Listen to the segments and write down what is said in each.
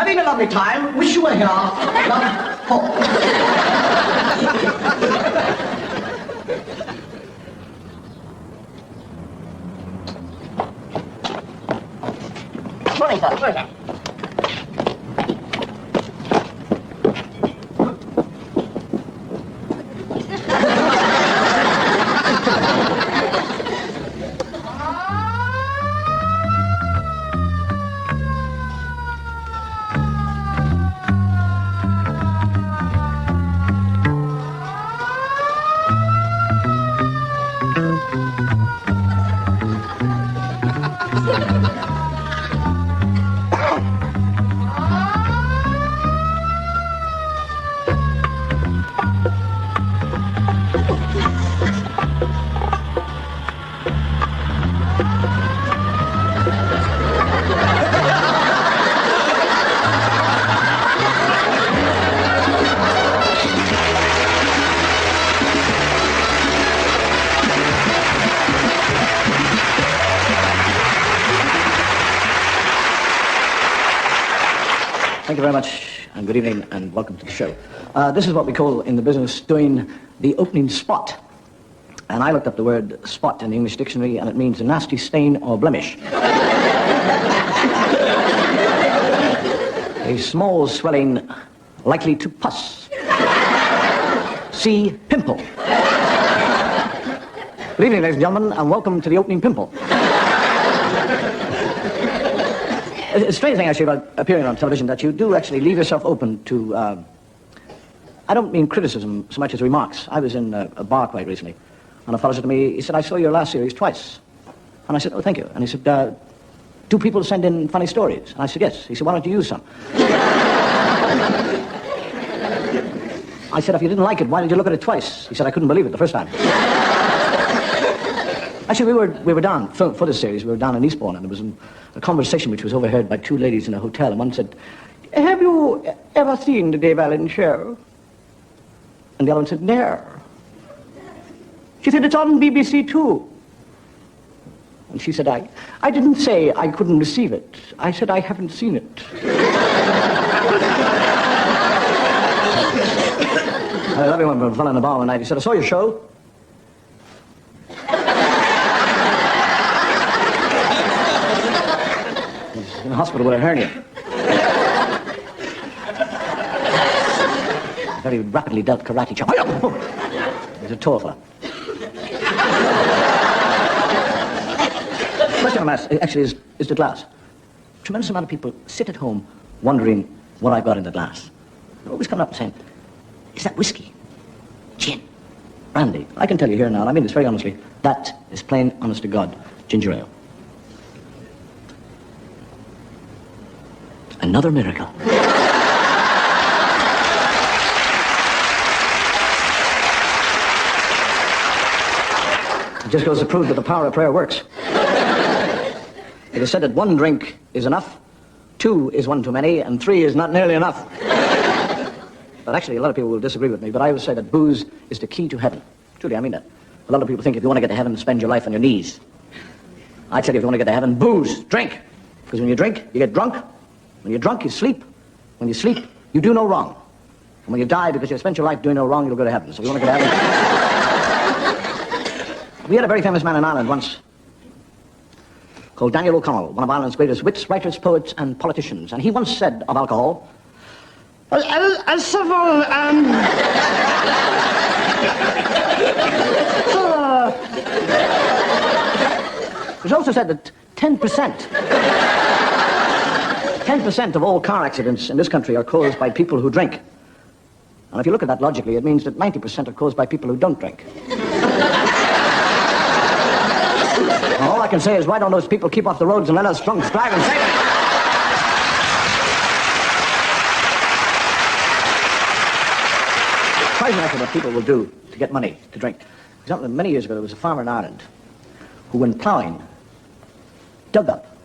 been a lovely time. Wish you were here. Love, Paul. Morning, sir. Morning, sir. Thank you very much, and good evening, and welcome to the show. This is what we call in the business doing the opening spot. And I looked up the word spot in the English dictionary, and it means a nasty stain or blemish. A small swelling likely to pus. See pimple. Good evening, ladies and gentlemen, and welcome to the opening pimple. It's a strange thing, actually, about appearing on television, that you do actually leave yourself open to, I don't mean criticism so much as remarks. I was in a bar quite recently, and a fellow said to me, he said, I saw your last series twice. And I said, oh, thank you. And he said, do people send in funny stories? And I said, yes. He said, why don't you use some? I said, if you didn't like it, why did you look at it twice? He said, I couldn't believe it the first time. Actually, we were down, for this series, we were down in Eastbourne, and there was a conversation which was overheard by two ladies in a hotel, and one said, have you ever seen the Dave Allen show? And the other one said, no. She said, it's on BBC Two. And she said, I didn't say I couldn't receive it. I said, I haven't seen it. I love you when we fell in the bar one night. He said, I saw your show. In the hospital with a hernia. Very rapidly dealt karate chop. He's a tall fella. The question I'm asked actually is the glass. A tremendous amount of people sit at home wondering what I've got in the glass. They're always coming up and saying, is that whiskey? Gin? Brandy? I can tell you here now, and I mean this very honestly, that is plain, honest to God, ginger ale. Another miracle. It just goes to prove that the power of prayer works. It is said that 1 drink is enough, 2 is one too many, and 3 is not nearly enough. But actually, a lot of people will disagree with me, but I would say that booze is the key to heaven. Truly, I mean that. A lot of people think if you want to get to heaven, spend your life on your knees. I tell you, if you want to get to heaven, booze, drink. Because when you drink, you get drunk. When you're drunk, you sleep. When you sleep, you do no wrong. And when you die, because you spent your life doing no wrong, you'll go to heaven. So if you want to go to heaven... We had a very famous man in Ireland once called Daniel O'Connell, one of Ireland's greatest wits, writers, poets, and politicians. And he once said of alcohol, as several, it was also said that 10% of all car accidents in this country are caused by people who drink. And if you look at that logically, it means that 90% are caused by people who don't drink. All I can say is, why don't those people keep off the roads and let us drunks drive and save it? Surprising actually what people will do to get money to drink. For example, many years ago, there was a farmer in Ireland who, when ploughing, dug up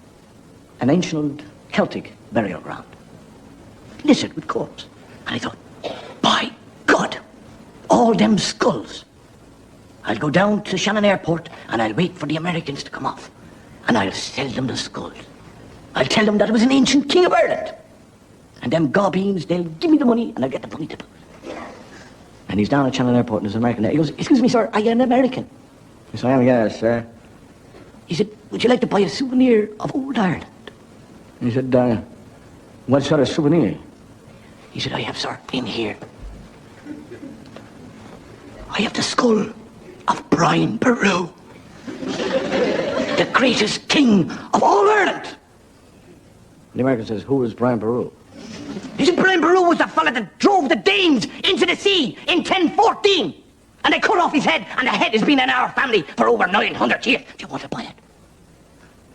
an ancient Celtic burial ground, littered with corpses. And I thought, by God, all them skulls. I'll go down to Shannon Airport and I'll wait for the Americans to come off. And I'll sell them the skulls. I'll tell them that it was an ancient king of Ireland. And them gobbeens, they'll give me the money and I'll get the money to boot. And he's down at Shannon Airport and there's an American there. He goes, excuse me, sir, are you an American? I said, I am, yes, sir. He said, would you like to buy a souvenir of old Ireland? He said, what sort of souvenir? He said, I have, sir, in here. I have the skull of Brian Boru, the greatest king of all Ireland. The American says, who is Brian Boru? He said, Brian Boru was the fella that drove the Danes into the sea in 1014. And they cut off his head, and the head has been in our family for over 900 years. Do you want to buy it?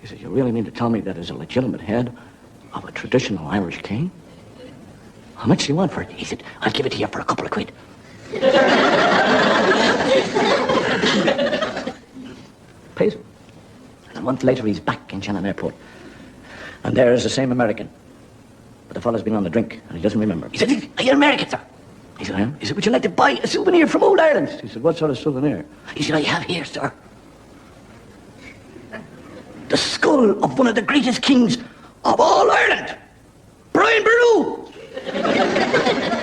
He said, you really mean to tell me that is a legitimate head of a traditional Irish king? How much do you want for it? He said, I'll give it to you for a couple of quid. Pays him. And a month later, he's back in Shannon Airport. And there is the same American. But the fellow's been on the drink, and he doesn't remember. He said, are you American, sir? He said, I am. He said, would you like to buy a souvenir from old Ireland? He said, what sort of souvenir? He said, I have here, sir, the skull of one of the greatest kings of all Ireland, Brian Boru.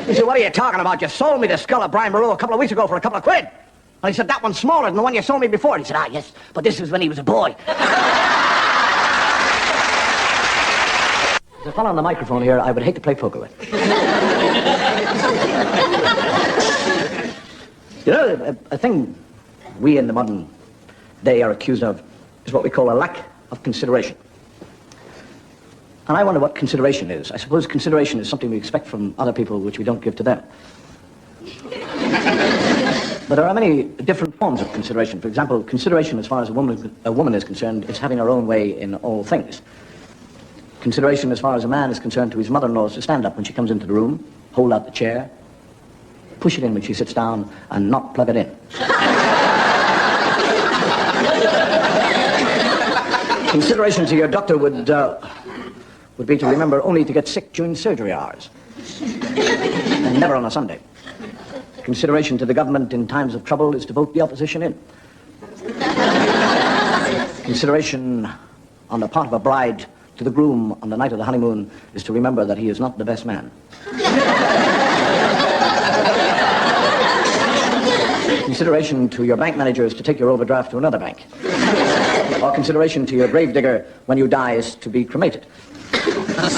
He said, what are you talking about? You sold me the skull of Brian Boru a couple of weeks ago for a couple of quid. And he said, that one's smaller than the one you sold me before. He said, ah, yes, but this was when he was a boy. There's a fellow on the microphone here I would hate to play poker with. You know, a thing we in the modern day are accused of is what we call a lack of consideration. And I wonder what consideration is. I suppose consideration is something we expect from other people which we don't give to them. But there are many different forms of consideration. For example, consideration as far as a woman is concerned is having her own way in all things. Consideration as far as a man is concerned to his mother-in-law is to stand up when she comes into the room, hold out the chair, push it in when she sits down, and not plug it in. Consideration to your doctor would be to remember only to get sick during surgery hours, and never on a Sunday. Consideration to the government in times of trouble is to vote the opposition in. Consideration on the part of a bride to the groom on the night of the honeymoon is to remember that he is not the best man. Consideration to your bank manager is to take your overdraft to another bank. Or consideration to your gravedigger when you die is to be cremated. As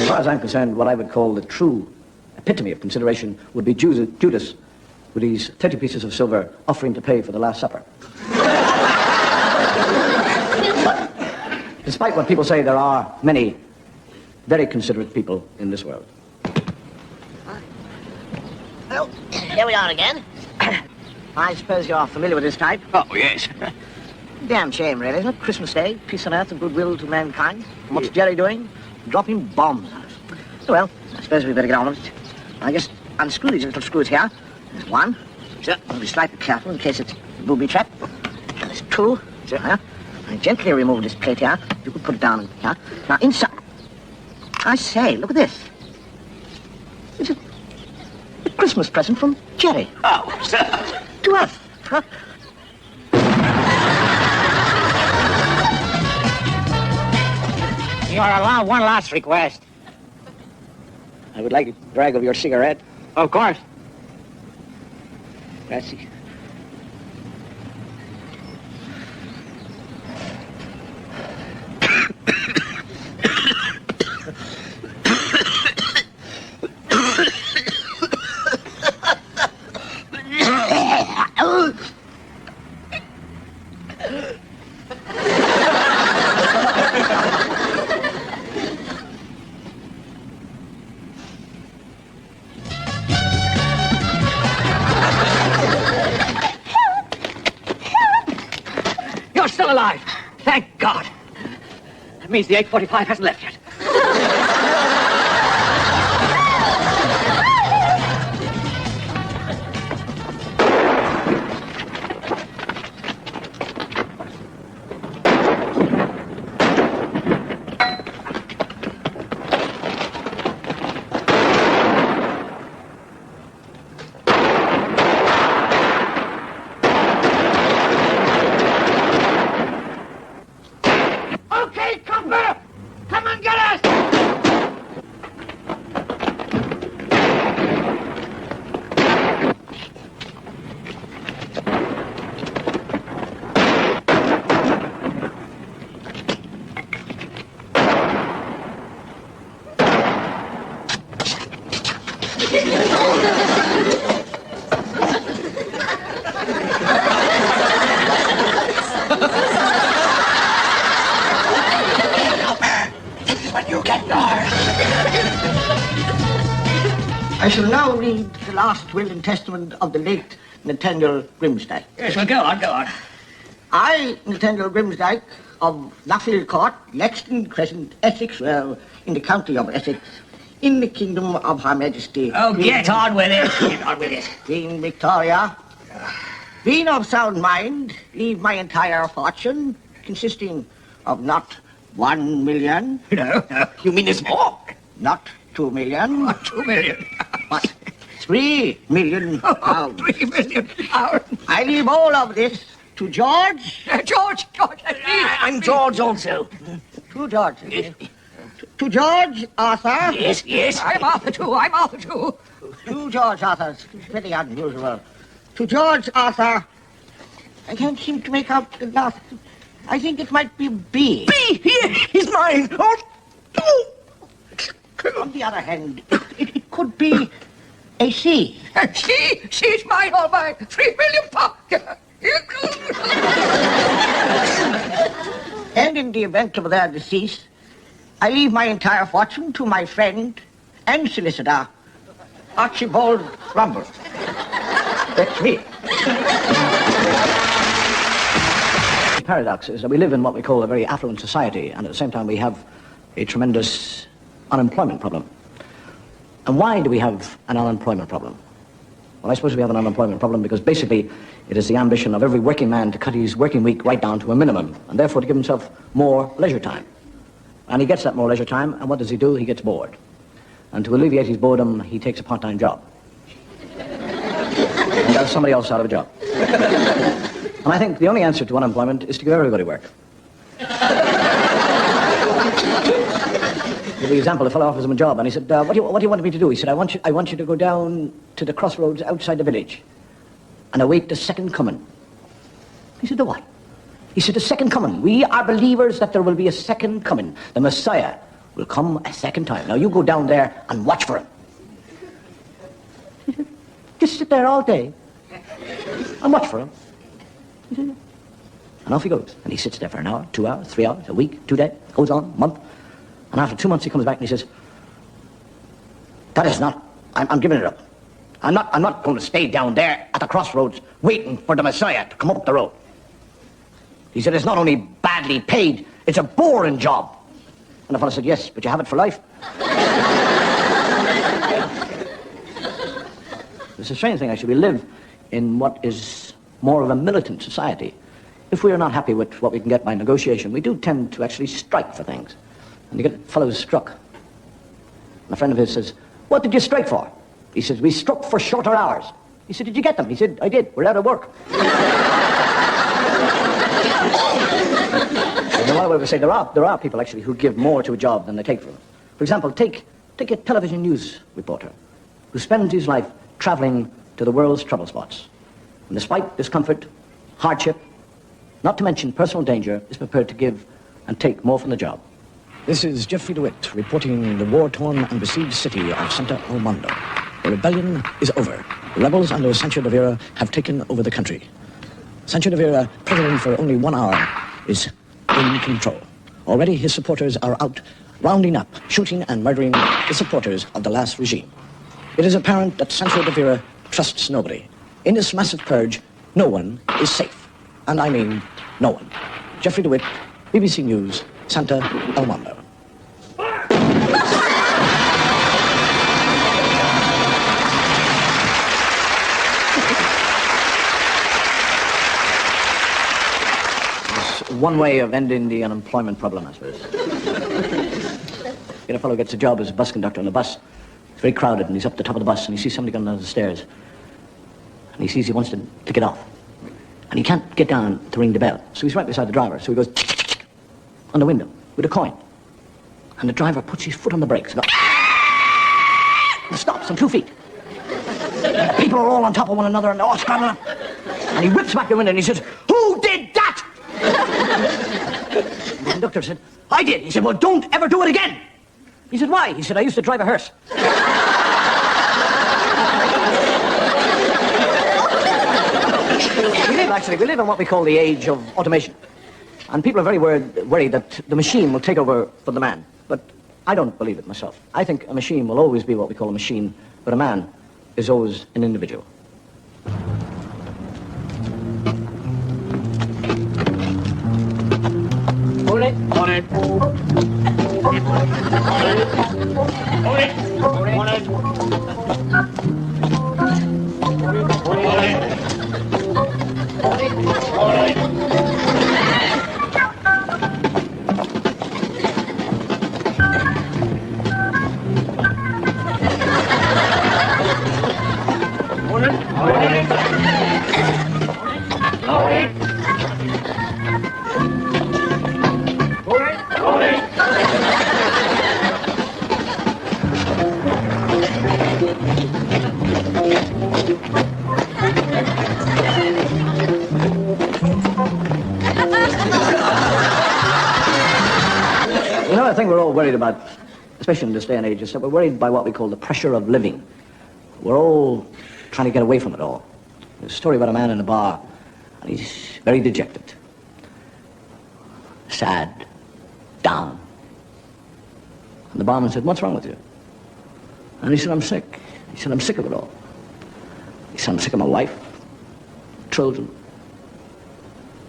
far as I'm concerned, what I would call the true epitome of consideration would be Judas with his 30 pieces of silver offering to pay for the Last Supper. But despite what people say, there are many very considerate people in this world. Well, here we are again. I suppose you're familiar with this type. Oh, yes. Damn shame, really, isn't it? Christmas Day, peace on earth and goodwill to mankind. And what's Jerry doing? Dropping bombs on us. Well, I suppose we better get on with it. I just unscrew these little screws here. There's one. Sure. I'll be slightly careful in case it's a booby trap. There's two. Sure. Here. I gently remove this plate here. You could put it down here. Now, inside. I say, look at this. It's a Christmas present from Jerry. Oh, sir. To us. Huh? You are allowed one last request. I would like a drag of your cigarette. Of course. Grazie. You're still alive. Thank God. That means the 845 hasn't left yet. Okay, Copper! Come and get us! when you get yours. I shall now read the last will and testament of the late Nathaniel Grimsdyke. Yes, well, go on, go on. I, Nathaniel Grimsdyke, of Nuffield Court, Lexington Crescent, Essex, well, in the county of Essex, in the kingdom of Her Majesty... Oh, get on with it. Get on with it. Queen Victoria, being of sound mind, leave my entire fortune, consisting of not 1 million... No, you mean there's more? Not 2 million... 2 million. but 3 million pounds. 3 million pounds. I leave all of this to George... George, I'm George also. To George. To George Arthur. Yes, I'm Arthur too. To George Arthur. It's very unusual. To George Arthur. I can't seem to make out the last. I think it might be B. B, he's mine. Oh. On the other hand, it could be a C. She's mine, all mine. 3 million pounds. And in the event of their decease, I leave my entire fortune to my friend and solicitor, Archibald Rumble. That's me. The paradox is that we live in what we call a very affluent society, and at the same time we have a tremendous unemployment problem. And why do we have an unemployment problem? Well, I suppose we have an unemployment problem because basically it is the ambition of every working man to cut his working week right down to a minimum, and therefore to give himself more leisure time. And he gets that more leisure time, and what does he do? He gets bored. And to alleviate his boredom, he takes a part-time job. And does somebody else out of a job. And I think the only answer to unemployment is to give everybody work. For example, a fellow offers him a job, and he said, what do you want me to do? He said, I want you to go down to the crossroads outside the village and await the second coming. He said, the what? He said, the second coming. We are believers that there will be a second coming. The Messiah will come a second time. Now, you go down there and watch for him. He said, just sit there all day and watch for him. He said, and off he goes. And he sits there for an hour, 2 hours, 3 hours, a week, 2 days, goes on, a month. And after 2 months, he comes back and he says, that is not, I'm giving it up. I'm not going to stay down there at the crossroads waiting for the Messiah to come up the road. He said, it's not only badly paid, it's a boring job. And the fellow said, yes, but you have it for life. It's a strange thing, actually. We live in what is more of a militant society. If we are not happy with what we can get by negotiation, we do tend to actually strike for things. And you get fellows struck. And a friend of his says, what did you strike for? He says, we struck for shorter hours. He said, did you get them? He said, I did. We're out of work. And what I would say, there are people actually who give more to a job than they take for it. For example, take a television news reporter who spends his life traveling to the world's trouble spots. And despite discomfort, hardship, not to mention personal danger, is prepared to give and take more from the job. This is Geoffrey DeWitt reporting the war-torn and besieged city of Santa Almondo. The rebellion is over. The rebels under Sancho de Vera have taken over the country. Sancho de Vera, president for only 1 hour, is in control. Already his supporters are out, rounding up, shooting and murdering the supporters of the last regime. It is apparent that Sancho de Vera trusts nobody. In this massive purge, no one is safe. And I mean no one. Geoffrey DeWitt, BBC News, Santa Almondo. One way of ending the unemployment problem, I suppose. A fellow gets a job as a bus conductor on the bus. It's very crowded, and he's up the top of the bus, and he sees somebody coming down the stairs. And he sees he wants to get off. And he can't get down to ring the bell. So he's right beside the driver. So he goes on the window with a coin. And the driver puts his foot on the brakes and stops on 2 feet. People are all on top of one another, and they're all scrambling up. And he whips back the window, and he says, who did that? The conductor said, I did. He said, well, don't ever do it again. He said, why? He said, I used to drive a hearse. We live in what we call the age of automation. And people are very worried that the machine will take over for the man. But I don't believe it myself. I think a machine will always be what we call a machine, but a man is always an individual. Hold it. On it. Hold it. On it. You know, I think we're all worried about, especially in this day and age, is that we're worried by what we call the pressure of living. We're all trying to get away from it all. There's a story about a man in a bar, and he's very dejected, sad, down. And the barman said, "What's wrong with you?" And he said, "I'm sick." He said, "I'm sick of it all." He said, "I'm sick of my wife, children,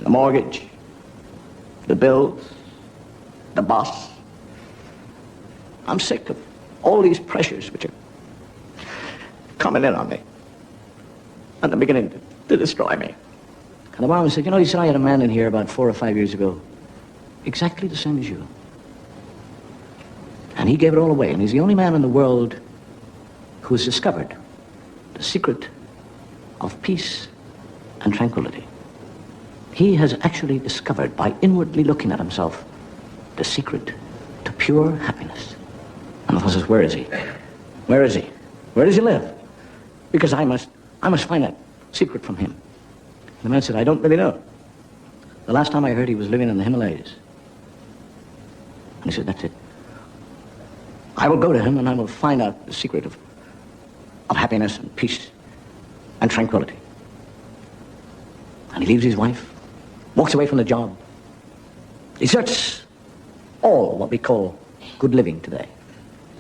the mortgage, the bills, the boss. I'm sick of all these pressures which are coming in on me. And they're beginning to destroy me." And the barman said, "You know," he said, "I had a man in here about 4 or 5 years ago, exactly the same as you. And he gave it all away, and he's the only man in the world who has discovered the secret of peace and tranquility. He has actually discovered, by inwardly looking at himself, the secret to pure happiness." And the fellow says, "Where is he? Where is he? Where does he live? Because I must find that secret from him." And the man said, "I don't really know. The last time I heard he was living in the Himalayas." And he said, "That's it. I will go to him and I will find out the secret of happiness and peace and tranquility." And he leaves his wife, walks away from the job. He searches all what we call good living today.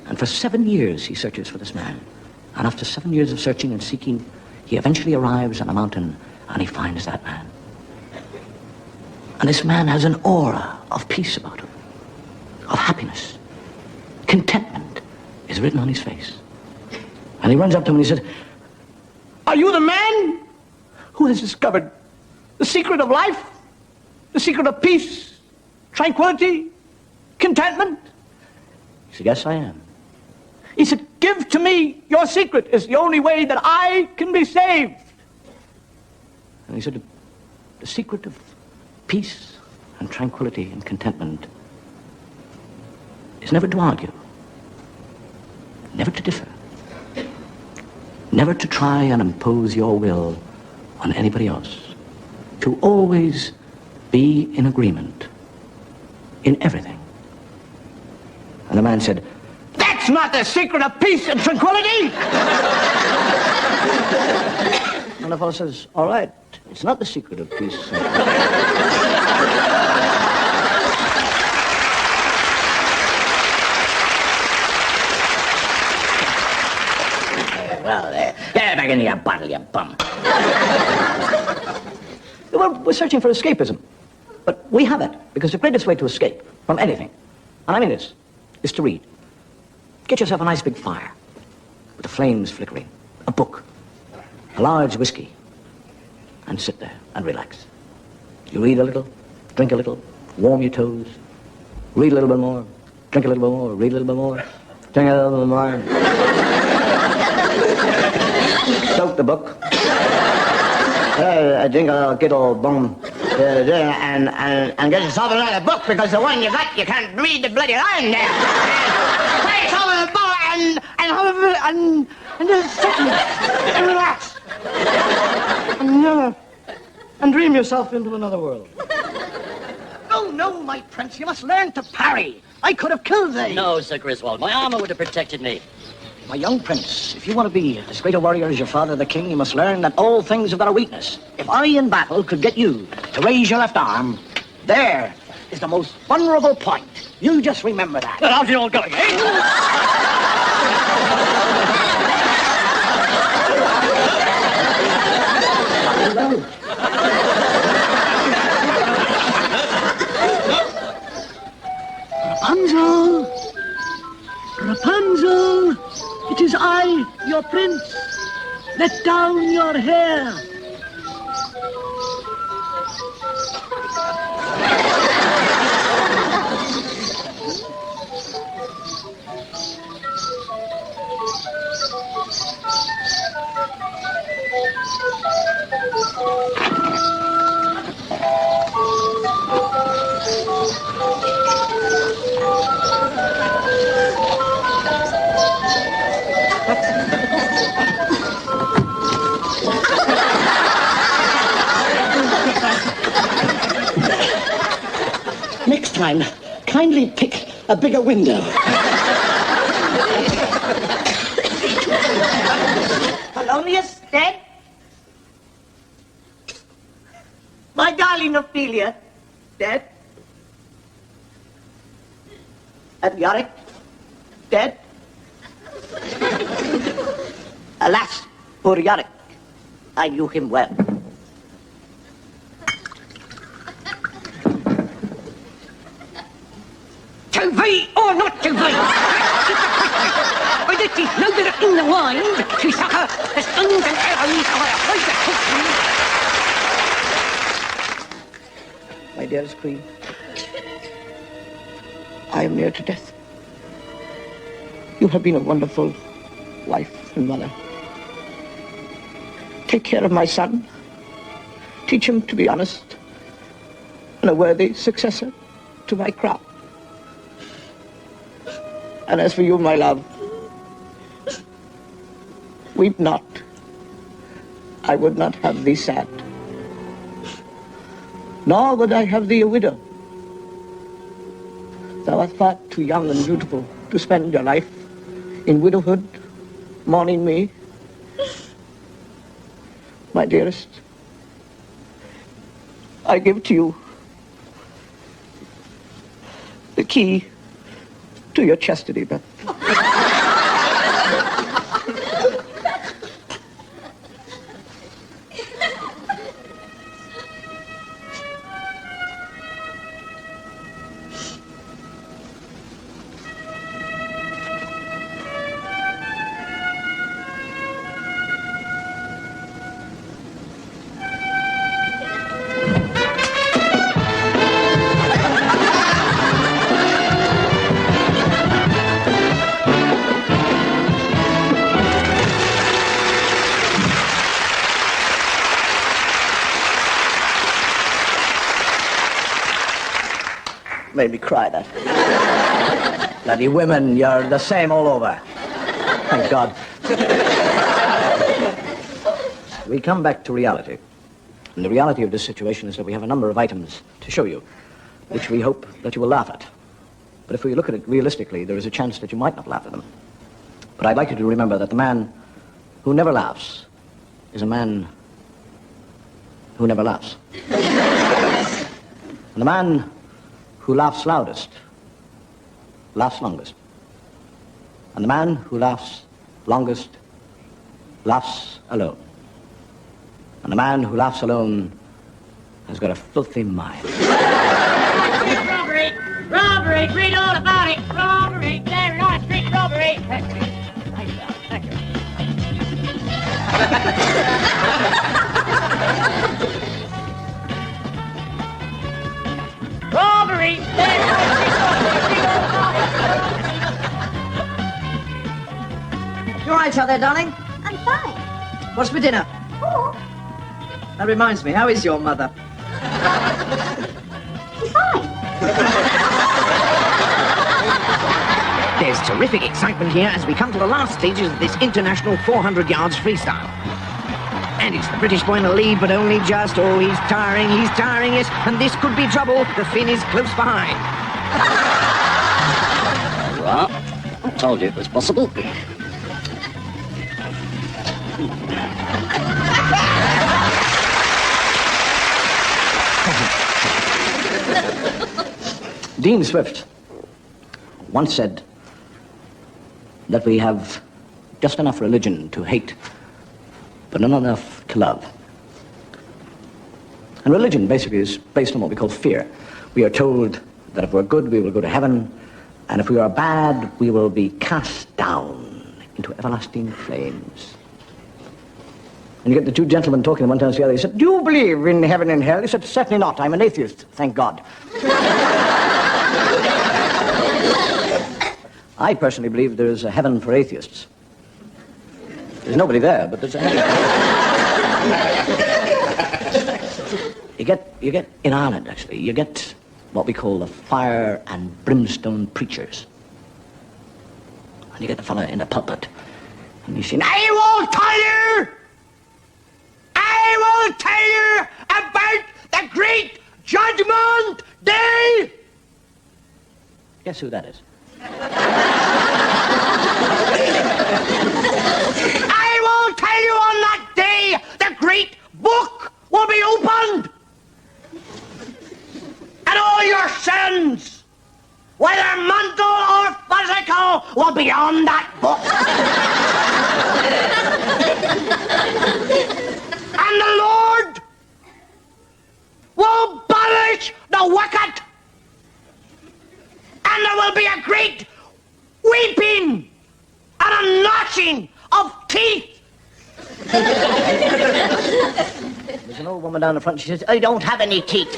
And for 7 years he searches for this man. And after 7 years of searching and seeking, he eventually arrives on a mountain and he finds that man. And this man has an aura of peace about him, of happiness. Contentment is written on his face. And he runs up to him and he says, "Are you the man who has discovered the secret of life? The secret of peace, tranquility, contentment?" He said, "Yes, I am." He said, "Give to me your secret. It's the only way that I can be saved." And he said, "The secret of peace and tranquility and contentment is never to argue, never to differ, never to try and impose your will on anybody else, to always be in agreement in everything." And the man said, "That's not the secret of peace and tranquility!" And the fellow says, "All right, it's not the secret of peace and Well, get back into your bottle, you bum. We're searching for escapism. But we have it, because the greatest way to escape from anything, and I mean this, is to read. Get yourself a nice big fire, with the flames flickering, a book, a large whiskey, and sit there and relax. You read a little, drink a little, warm your toes, read a little bit more, drink a little bit more, read a little bit more, drink a little bit more. Soak the book. Drink a little good old bone. And get yourself another book, because the one you got, you can't read the bloody line there. Play yourself in the book and just sit and relax. And dream yourself into another world. "No, no, my prince, you must learn to parry. I could have killed thee." No, Sir Griswold. My armor would have protected me. "My young prince, if you want to be as great a warrior as your father, the king, you must learn that all things have got a weakness. If I in battle could get you to raise your left arm, there is the most vulnerable point. You just remember that. Well, how's it all going, eh? Rapunzel! Rapunzel! It is I, your prince. Let down your hair. Next time, kindly pick a bigger window. Polonius dead? My darling Ophelia dead? And Yorick dead? Alas, poor Yorick. I knew him well. To be or not to be? But it is no better in the wind to succor the stones and arrows of our holy country. My dearest Queen, I am near to death. You have been a wonderful wife and mother. Take care of my son. Teach him to be honest and a worthy successor to my crown. And as for you, my love, weep not. I would not have thee sad. Nor would I have thee a widow. Thou art far too young and beautiful to spend your life in widowhood, mourning me. My dearest, I give to you the key to your chastity, Beth. Made me cry, that. Bloody women, you're the same all over. Thank God. We come back to reality. And the reality of this situation is that we have a number of items to show you, which we hope that you will laugh at. But if we look at it realistically, there is a chance that you might not laugh at them. But I'd like you to remember that the man who never laughs is a man who never laughs. And the man who laughs loudest laughs longest. And the man who laughs longest laughs alone. And the man who laughs alone has got a filthy mind. Robbery! Robbery! Read all about it! Robbery! There on the street robbery! Thank you. Robbery! There on the street robbery! Read all about You all right out there, darling? I'm fine. What's for dinner? Oh, That reminds me, how is your mother? she's fine. There's terrific excitement here as we come to the last stages of this international 400 yards freestyle. And it's the British boy in the lead, but only just. Oh, he's tiring, yes. And this could be trouble. The Finn is close behind. Well, I told you it was possible. Dean Swift once said that we have just enough religion to hate, but not enough to love. And religion basically is based on what we call fear. We are told that if we're good, we will go to heaven, and if we are bad, we will be cast down into everlasting flames. And you get the two gentlemen talking one time to the other. He said, "Do you believe in heaven and hell?" He said, "Certainly not. I'm an atheist, thank God." I personally believe there is a heaven for atheists. There's nobody there, but there's a heaven. You get in Ireland, actually, you get what we call the fire and brimstone preachers. And you get the fella in the pulpit, and he's saying, I will tell you about the great judgment day. Guess who that is? I will tell you on that day, the great book will be opened. And all your sins, whether mental or physical, will be on that book. And the Lord will banish the wicked. And there will be a great weeping and a gnashing of teeth. There's an old woman down the front. She says, I don't have any teeth.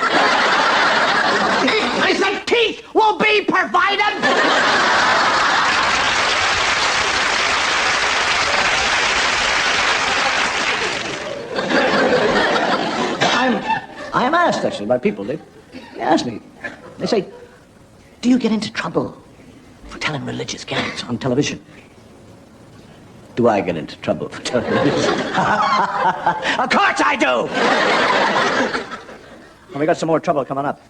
I said, teeth will be provided. I am asked, actually, by people. They ask me. They say, do you get into trouble for telling religious gags on television? Do I get into trouble for telling religious? Of course I do! And we got some more trouble coming up.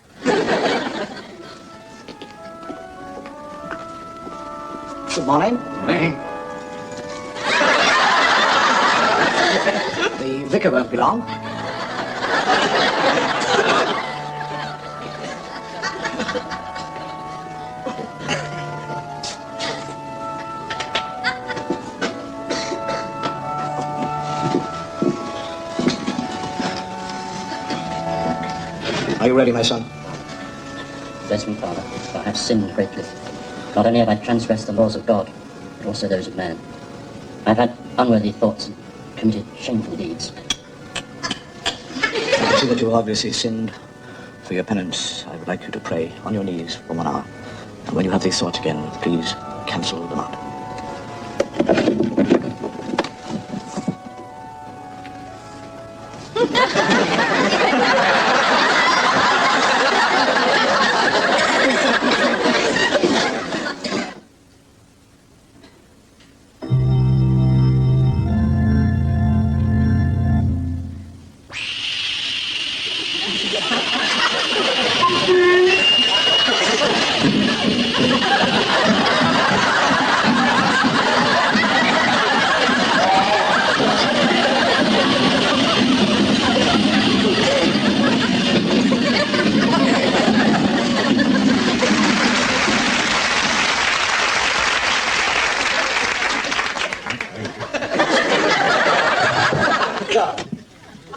Good morning. Morning. The vicar won't be long. Are you ready, my son? Bless me, Father, for I have sinned greatly. Not only have I transgressed the laws of God, but also those of man. I have had unworthy thoughts and committed shameful deeds. I see that you have obviously sinned. For your penance, I would like you to pray on your knees for 1 hour. And when you have these thoughts again, please cancel them out.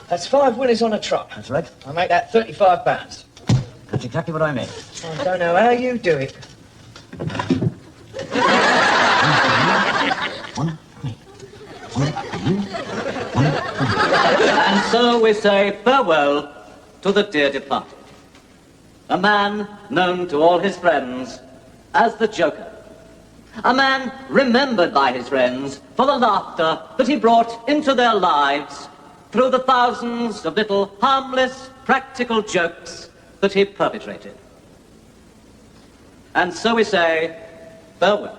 That's 5 winners on a trot. That's right. I make that £35. That's exactly what I meant. I don't know how you do it. And so we say farewell to the dear departed. A man known to all his friends as the Joker. A man remembered by his friends for the laughter that he brought into their lives through the thousands of little harmless, practical jokes that he perpetrated. And so we say farewell.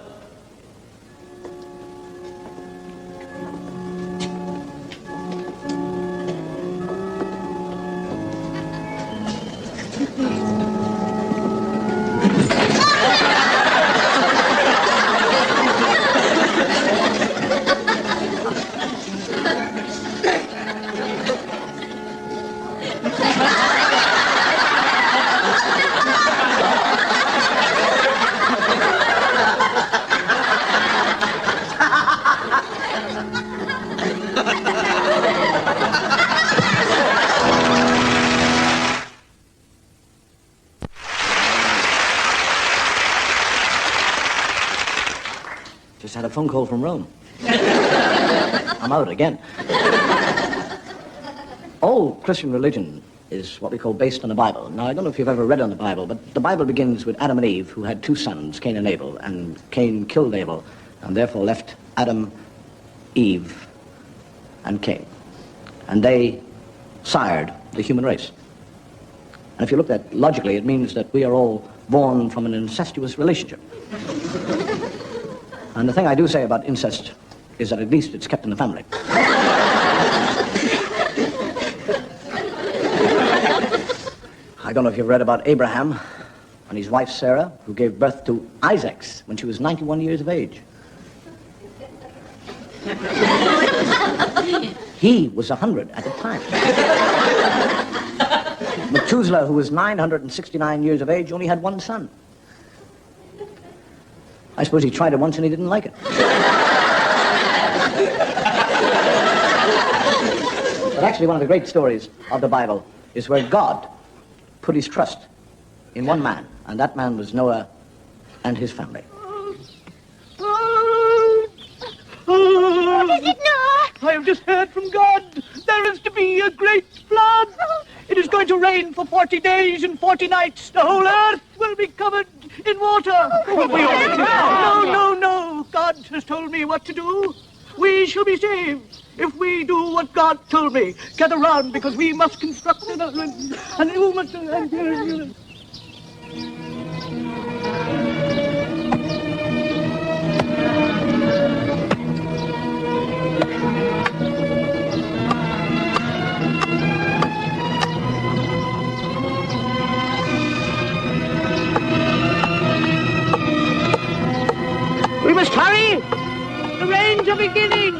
Just had a phone call from Rome. I'm out again. All Christian religion is what we call based on the Bible. Now, I don't know if you've ever read on the Bible, but the Bible begins with Adam and Eve, who had two sons, Cain and Abel, and Cain killed Abel, and therefore left Adam, Eve, and Cain. And they sired the human race. And if you look at it logically, it means that we are all born from an incestuous relationship. And the thing I do say about incest is that at least it's kept in the family. I don't know if you've read about Abraham and his wife Sarah, who gave birth to Isaac when she was 91 years of age. He was 100 at the time. Methuselah, who was 969 years of age, only had one son. I suppose he tried it once and he didn't like it. But actually, one of the great stories of the Bible is where God put his trust in one man, and that man was Noah and his family. What is it, Noah? I have just heard from God. There is to be a great flood. It is going to rain for 40 days and 40 nights. The whole earth will be covered in water. No. God has told me what to do. We shall be saved if we do what God told me. Gather round, because we must construct and you must... We must hurry! The rains are beginning!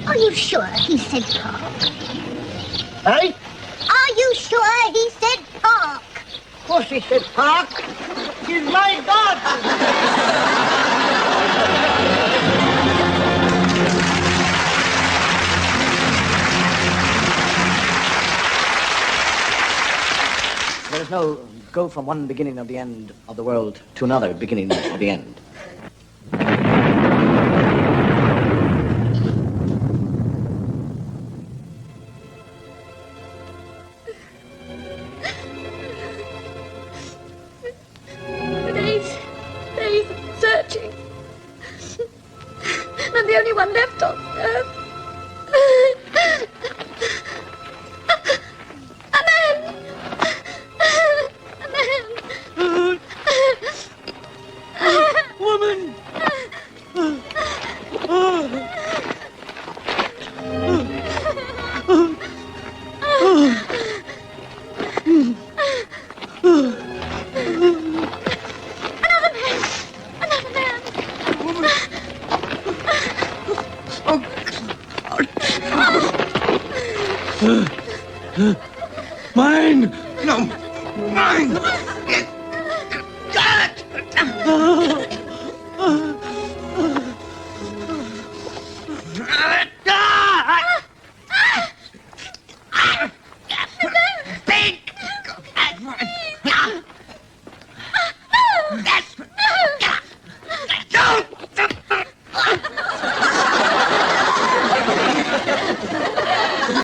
Are you sure he said park? Hey? Are you sure he said park? Of course he said park. He's my God! There is no go from one beginning of the end of the world to another beginning of the end. Days searching. I'm the only one left on earth. A man! Woman! Mine! No! Mine! Got it!